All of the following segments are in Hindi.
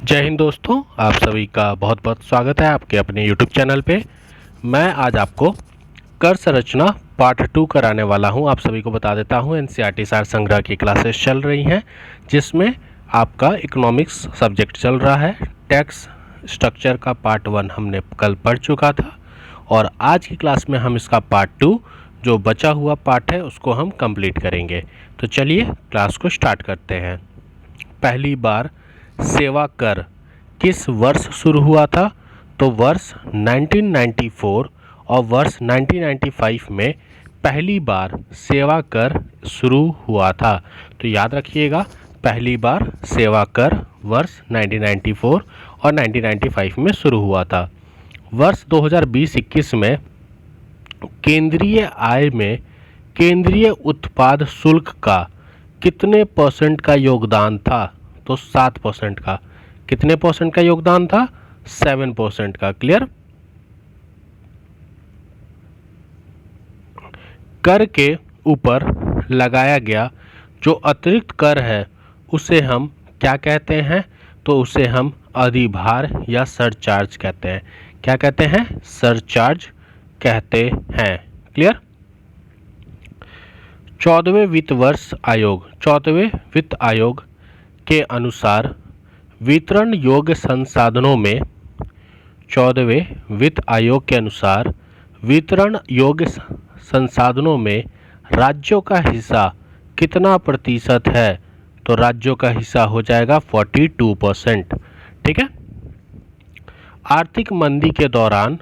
जय हिंद दोस्तों, आप सभी का बहुत बहुत स्वागत है आपके अपने YouTube चैनल पे। मैं आज आपको कर संरचना पार्ट 2 कराने वाला हूं। आप सभी को बता देता हूं एनसीईआरटी सार संग्रह की क्लासेस चल रही हैं, जिसमें आपका इकोनॉमिक्स सब्जेक्ट चल रहा है। टैक्स स्ट्रक्चर का पार्ट 1 हमने कल पढ़ चुका था और आज की क्लास में हम इसका पार्ट 2 जो बचा हुआ पार्ट है उसको हम कंप्लीट करेंगे। तो चलिए क्लास को स्टार्ट करते हैं। पहली बार सेवा कर किस वर्ष शुरू हुआ था? तो वर्ष 1994 और वर्ष 1995 में पहली बार सेवा कर शुरू हुआ था। तो याद रखिएगा, पहली बार सेवा कर वर्ष 1994 और 1995 में शुरू हुआ था। वर्ष 2020-21 में केंद्रीय आय में केंद्रीय उत्पाद शुल्क का कितने परसेंट का योगदान था? तो 7% का। कितने परसेंट का योगदान था? 7% का। क्लियर? कर के ऊपर लगाया गया जो अतिरिक्त कर है उसे हम क्या कहते हैं? तो उसे हम अधिभार या सरचार्ज कहते हैं। क्या कहते हैं? सरचार्ज कहते हैं। क्लियर? 14वें वित्त आयोग के अनुसार वितरण योग्य संसाधनों में 14वें वित्त आयोग के अनुसार वितरण योग्य संसाधनों में राज्यों का हिस्सा कितना प्रतिशत है? तो राज्यों का हिस्सा हो जाएगा 42%। ठीक है। आर्थिक मंदी के दौरान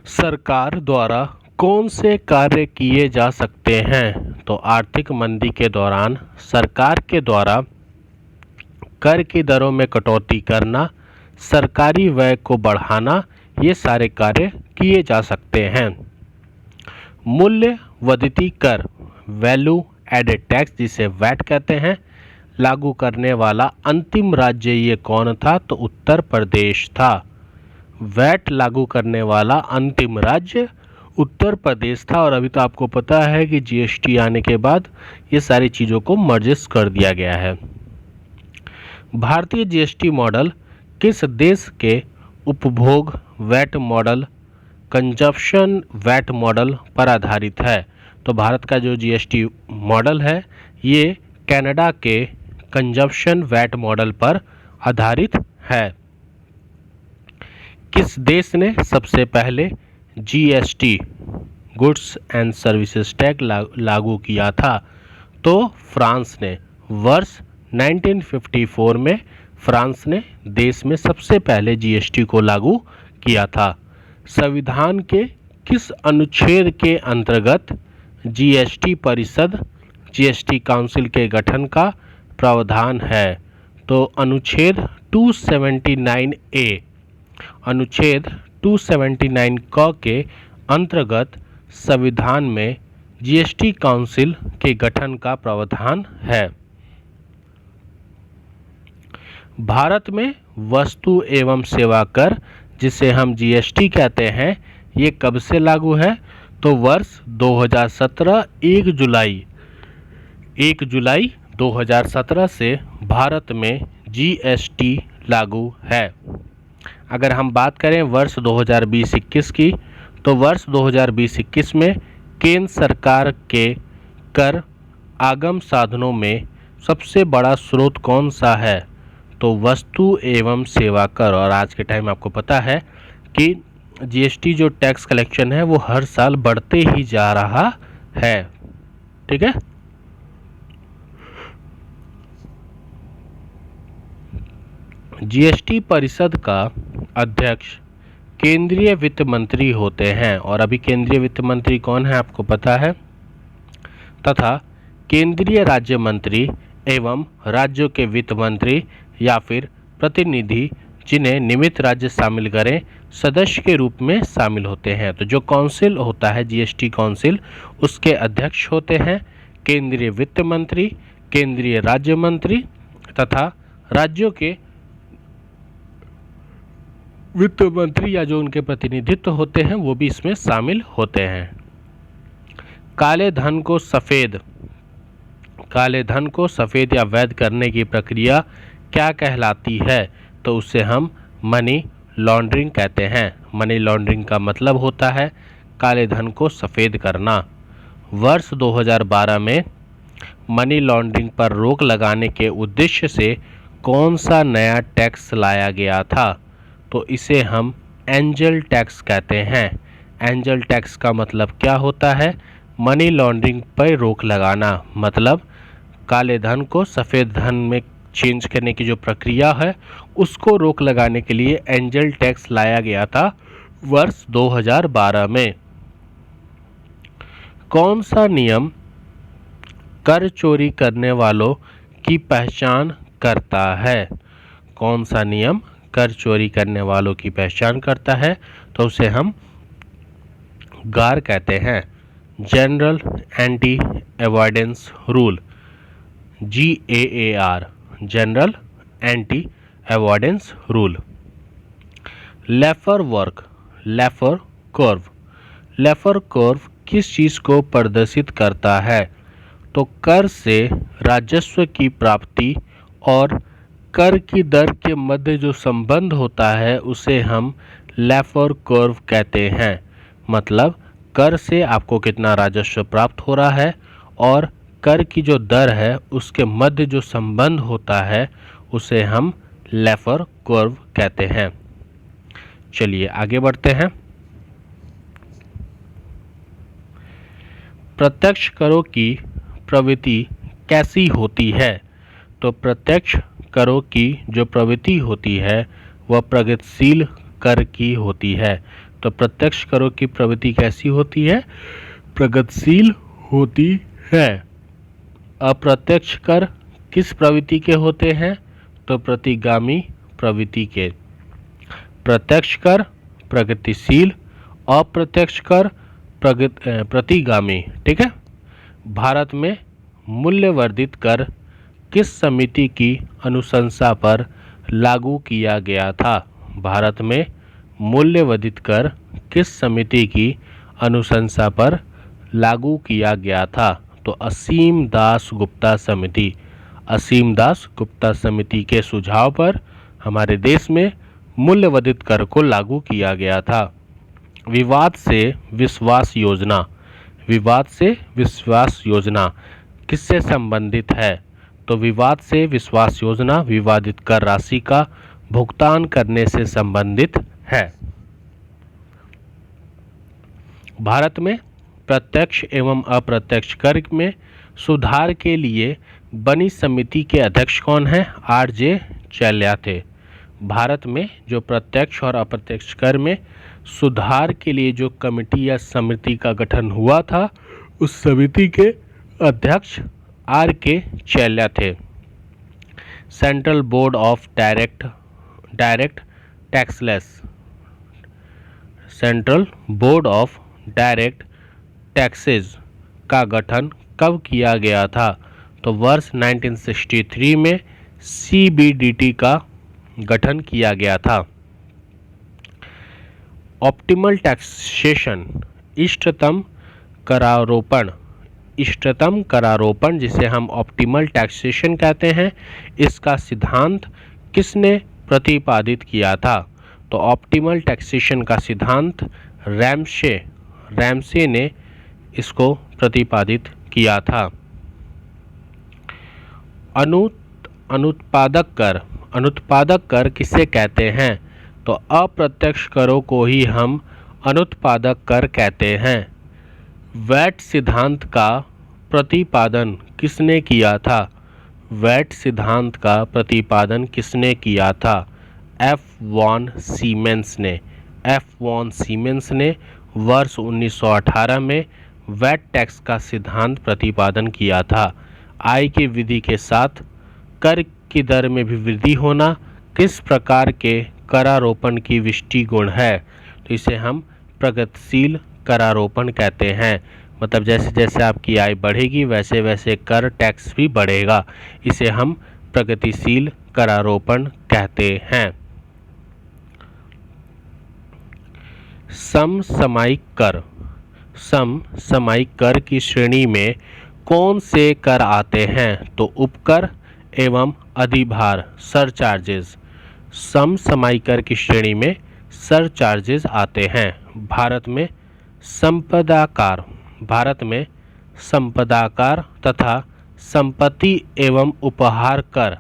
सरकार द्वारा कौन से कार्य किए जा सकते हैं? तो आर्थिक मंदी के दौरान सरकार के द्वारा कर की दरों में कटौती करना, सरकारी व्यय को बढ़ाना, ये सारे कार्य किए जा सकते हैं। मूल्य वर्धित कर वैल्यू एडेड टैक्स जिसे वैट कहते हैं, लागू करने वाला अंतिम राज्य ये कौन था? तो उत्तर प्रदेश था। वैट लागू करने वाला अंतिम राज्य उत्तर प्रदेश था। और अभी तो आपको पता है कि जीएसटी आने के बाद ये सारी चीज़ों को मर्ज कर दिया गया है। भारतीय जीएसटी मॉडल किस देश के उपभोग VAT model, consumption VAT model पर आधारित है? तो भारत का जो जीएसटी मॉडल है ये कनाडा के कंजप्शन वैट मॉडल पर आधारित है। किस देश ने सबसे पहले GST goods and services tax लागू किया था? तो फ्रांस ने। वर्ष 1954 में फ्रांस ने देश में सबसे पहले जीएसटी को लागू किया था। संविधान के किस अनुच्छेद के अंतर्गत जीएसटी परिषद, जीएसटी काउंसिल के गठन का प्रावधान है? तो अनुच्छेद 279A, अनुच्छेद 279 क के अंतर्गत संविधान में जीएसटी काउंसिल के गठन का प्रावधान है। भारत में वस्तु एवं सेवा कर जिसे हम जीएसटी कहते हैं ये कब से लागू है? तो वर्ष 2017 1 जुलाई 2017 से भारत में जीएसटी लागू है। अगर हम बात करें वर्ष 2020-21 की, तो वर्ष 2020-21 में केंद्र सरकार के कर आगम साधनों में सबसे बड़ा स्रोत कौन सा है? तो वस्तु एवं सेवा कर। और आज के टाइम आपको पता है कि जीएसटी जो टैक्स कलेक्शन है वो हर साल बढ़ते ही जा रहा है। ठीक है। जीएसटी परिषद का अध्यक्ष केंद्रीय वित्त मंत्री होते हैं। और अभी केंद्रीय वित्त मंत्री कौन है आपको पता है? तथा केंद्रीय राज्य मंत्री एवं राज्यों के वित्त मंत्री या फिर प्रतिनिधि जिन्हें निमित्त राज्य शामिल करें सदस्य के रूप में शामिल होते हैं। तो जो काउंसिल होता है जीएसटी काउंसिल, उसके अध्यक्ष होते हैं केंद्रीय वित्त मंत्री, केंद्रीय राज्य मंत्री तथा राज्यों के वित्त मंत्री या जो उनके प्रतिनिधित्व होते हैं वो भी इसमें शामिल होते हैं। काले धन को सफ़ेद या वैध करने की प्रक्रिया क्या कहलाती है? तो उसे हम मनी लॉन्ड्रिंग कहते हैं। मनी लॉन्ड्रिंग का मतलब होता है काले धन को सफ़ेद करना। वर्ष 2012 में मनी लॉन्ड्रिंग पर रोक लगाने के उद्देश्य से कौन सा नया टैक्स लाया गया था? तो इसे हम एंजल टैक्स कहते हैं। एंजल टैक्स का मतलब क्या होता है? मनी लॉन्ड्रिंग पर रोक लगाना, मतलब काले धन को सफ़ेद धन में चेंज करने की जो प्रक्रिया है उसको रोक लगाने के लिए एंजल टैक्स लाया गया था वर्ष 2012 में। कौन सा नियम कर चोरी करने वालों की पहचान करता है? कौन सा नियम कर चोरी करने वालों की पहचान करता है? तो उसे हम गार कहते हैं, general anti avoidance rule, GAAR, general anti avoidance rule. Laffer work, Laffer curve, Laffer curve किस चीज़ को प्रदर्शित करता है? तो कर से राजस्व की प्राप्ति और कर की दर के मध्य जो संबंध होता है उसे हम लेफर कर्व कहते हैं। मतलब कर से आपको कितना राजस्व प्राप्त हो रहा है और कर की जो दर है उसके मध्य जो संबंध होता है उसे हम लेफर कर्व कहते हैं। चलिए आगे बढ़ते हैं। प्रत्यक्ष करों की प्रवृत्ति कैसी होती है? तो प्रत्यक्ष करों की जो प्रवृत्ति होती है वह प्रगतिशील कर की होती है। तो प्रत्यक्ष करों की प्रवृत्ति कैसी होती है? प्रगतिशील होती है। अप्रत्यक्ष कर किस प्रवृत्ति के होते हैं? तो प्रतिगामी प्रवृत्ति के। प्रत्यक्ष कर प्रगतिशील, अप्रत्यक्ष कर प्रतिगामी। ठीक है। भारत में मूल्यवर्धित कर किस समिति की अनुशंसा पर लागू किया गया था? भारत में मूल्यवर्धित कर किस समिति की अनुशंसा पर लागू किया गया था? तो असीम दास गुप्ता समिति। असीम दास गुप्ता समिति के सुझाव पर हमारे देश में मूल्यवर्धित कर को लागू किया गया था। विवाद से विश्वास योजना, विवाद से विश्वास योजना किससे संबंधित है? तो विवाद से विश्वास योजना विवादित कर राशि का भुगतान करने से संबंधित है। भारत में प्रत्यक्ष एवं अप्रत्यक्ष कर में सुधार के लिए बनी समिति के अध्यक्ष कौन हैं? RJ चैल्या थे। भारत में जो प्रत्यक्ष और अप्रत्यक्ष कर में सुधार के लिए जो कमेटी या समिति का गठन हुआ था उस समिति के अध्यक्ष RK चैल्या थे। Central board of direct taxes, central board of direct taxes का गठन कब किया गया था? तो वर्ष 1963 में CBDT का गठन किया गया था। ऑप्टिमल टैक्सेशन, इष्टतम करारोपण, इष्टतम करारोपण जिसे हम ऑप्टिमल टैक्सेशन कहते हैं, इसका सिद्धांत किसने प्रतिपादित किया था? तो ऑप्टिमल टैक्सेशन का सिद्धांत रैमसे ने इसको प्रतिपादित किया था। अनुत्पादक कर, अनुत्पादक कर किसे कहते हैं? तो अप्रत्यक्ष करों को ही हम अनुत्पादक कर कहते हैं। वैट सिद्धांत का प्रतिपादन किसने किया था? वैट सिद्धांत का प्रतिपादन किसने किया था? F. वॉन सीमेंस ने। F. वॉन सीमेंस ने वर्ष 1918 में वैट टैक्स का सिद्धांत प्रतिपादन किया था। आय की वृद्धि के साथ कर की दर में भी वृद्धि होना किस प्रकार के करारोपण की विशिष्ट गुण है? तो इसे हम प्रगतिशील करारोपण कहते हैं। मतलब जैसे जैसे आपकी आय बढ़ेगी वैसे वैसे कर टैक्स भी बढ़ेगा। इसे हम प्रगतिशील करारोपण कहते हैं। समसामयिक कर, समसामयिक कर की श्रेणी में कौन से कर आते हैं? तो उपकर एवं अधिभार, सरचार्जेस। समसामयिक कर की श्रेणी में सरचार्जेस आते हैं। भारत में संपदा कर तथा संपत्ति एवं उपहार कर,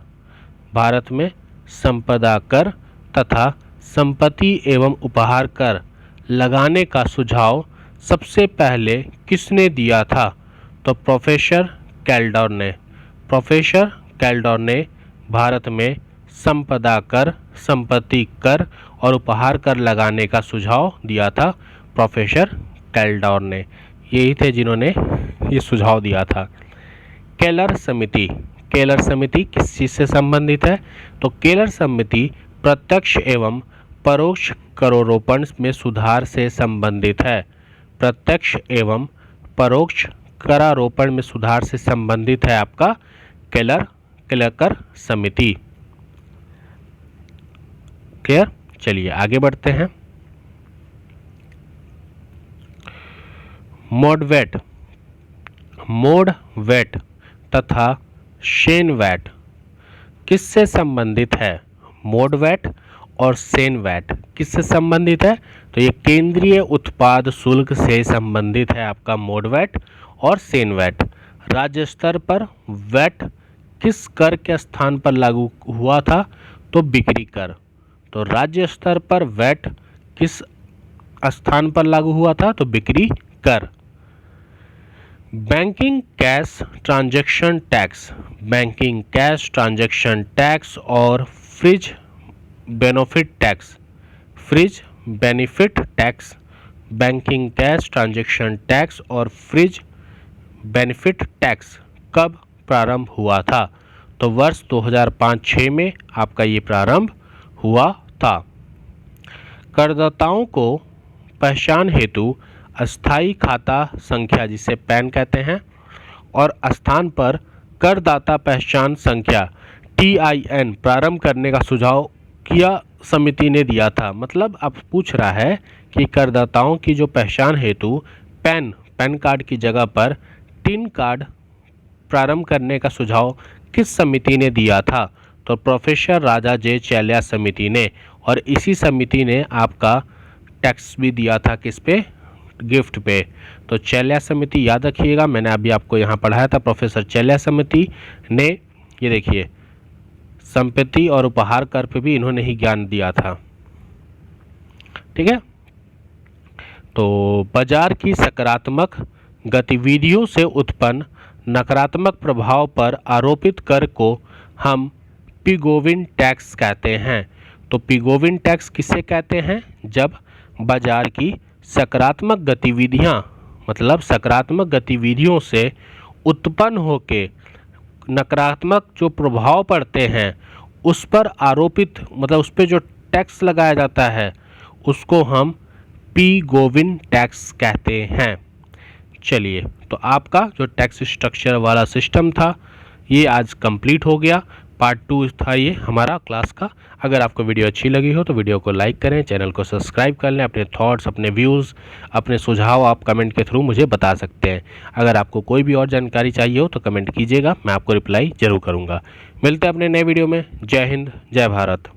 भारत में संपदा कर तथा संपत्ति एवं उपहार कर लगाने का सुझाव सबसे पहले किसने दिया था? तो प्रोफेसर कैल्डर ने भारत में संपदा कर, संपत्ति कर और उपहार कर लगाने का सुझाव दिया था। प्रोफेसर कैल्डर ने, यही थे जिन्होंने ये सुझाव दिया था। केलर समिति किस चीज़ से संबंधित है? तो केलर समिति प्रत्यक्ष एवं परोक्ष करारोपण में सुधार से संबंधित है। प्रत्यक्ष एवं परोक्ष करारोपण में सुधार से संबंधित है आपका केलर समिति। क्लियर? चलिए आगे बढ़ते हैं। मोड वेट तथा शेन वेट किससे संबंधित है? मोड वेट और शेन वेट किससे संबंधित है? तो ये केंद्रीय उत्पाद शुल्क से संबंधित है आपका मोड वेट और शेन वेट। राज्य स्तर पर वेट किस कर के स्थान पर लागू हुआ था? तो बिक्री कर। तो राज्य स्तर पर वेट किस स्थान पर लागू हुआ था? तो बिक्री कर। बैंकिंग कैश ट्रांजैक्शन टैक्स और fridge benefit tax, banking cash transaction tax और फ्रिज बेनिफिट टैक्स कब प्रारंभ हुआ था? तो वर्ष 2005-06 में आपका ये प्रारंभ हुआ था। करदाताओं को पहचान हेतु अस्थायी खाता संख्या, जिसे पैन कहते हैं, और स्थान पर करदाता पहचान संख्या TIN प्रारंभ करने का सुझाव किया समिति ने दिया था। मतलब अब पूछ रहा है कि करदाताओं की जो पहचान हेतु पैन कार्ड की जगह पर टिन कार्ड प्रारंभ करने का सुझाव किस समिति ने दिया था? तो प्रोफेसर राजा जे चैल्या समिति ने। और इसी समिति ने आपका टैक्स भी दिया था किस पे? गिफ्ट पे। तो चैल्या समिति याद रखिएगा, मैंने अभी आपको यहाँ पढ़ाया था। प्रोफेसर चैल्या समिति ने, ये देखिए, संपत्ति और उपहार कर पे भी इन्होंने ही ज्ञान दिया था। ठीक है। तो बाजार की सकारात्मक गतिविधियों से उत्पन्न नकारात्मक प्रभाव पर आरोपित कर को हम पिगोविन टैक्स कहते हैं। तो पिगोविन टैक्स किसे कहते हैं? जब बाजार की सकारात्मक गतिविधियां, मतलब सकारात्मक गतिविधियों से उत्पन्न होके नकारात्मक जो प्रभाव पड़ते हैं उस पर आरोपित, मतलब उस पर जो टैक्स लगाया जाता है उसको हम पिगोविन टैक्स कहते हैं। चलिए, तो आपका जो टैक्स स्ट्रक्चर वाला सिस्टम था ये आज कंप्लीट हो गया। पार्ट 2 था ये हमारा क्लास का। अगर आपको वीडियो अच्छी लगी हो तो वीडियो को लाइक करें, चैनल को सब्सक्राइब कर लें। अपने थॉट्स, अपने व्यूज़, अपने सुझाव आप कमेंट के थ्रू मुझे बता सकते हैं। अगर आपको कोई भी और जानकारी चाहिए हो तो कमेंट कीजिएगा, मैं आपको रिप्लाई ज़रूर करूँगा। मिलते हैं अपने नए वीडियो में। जय हिंद, जय भारत।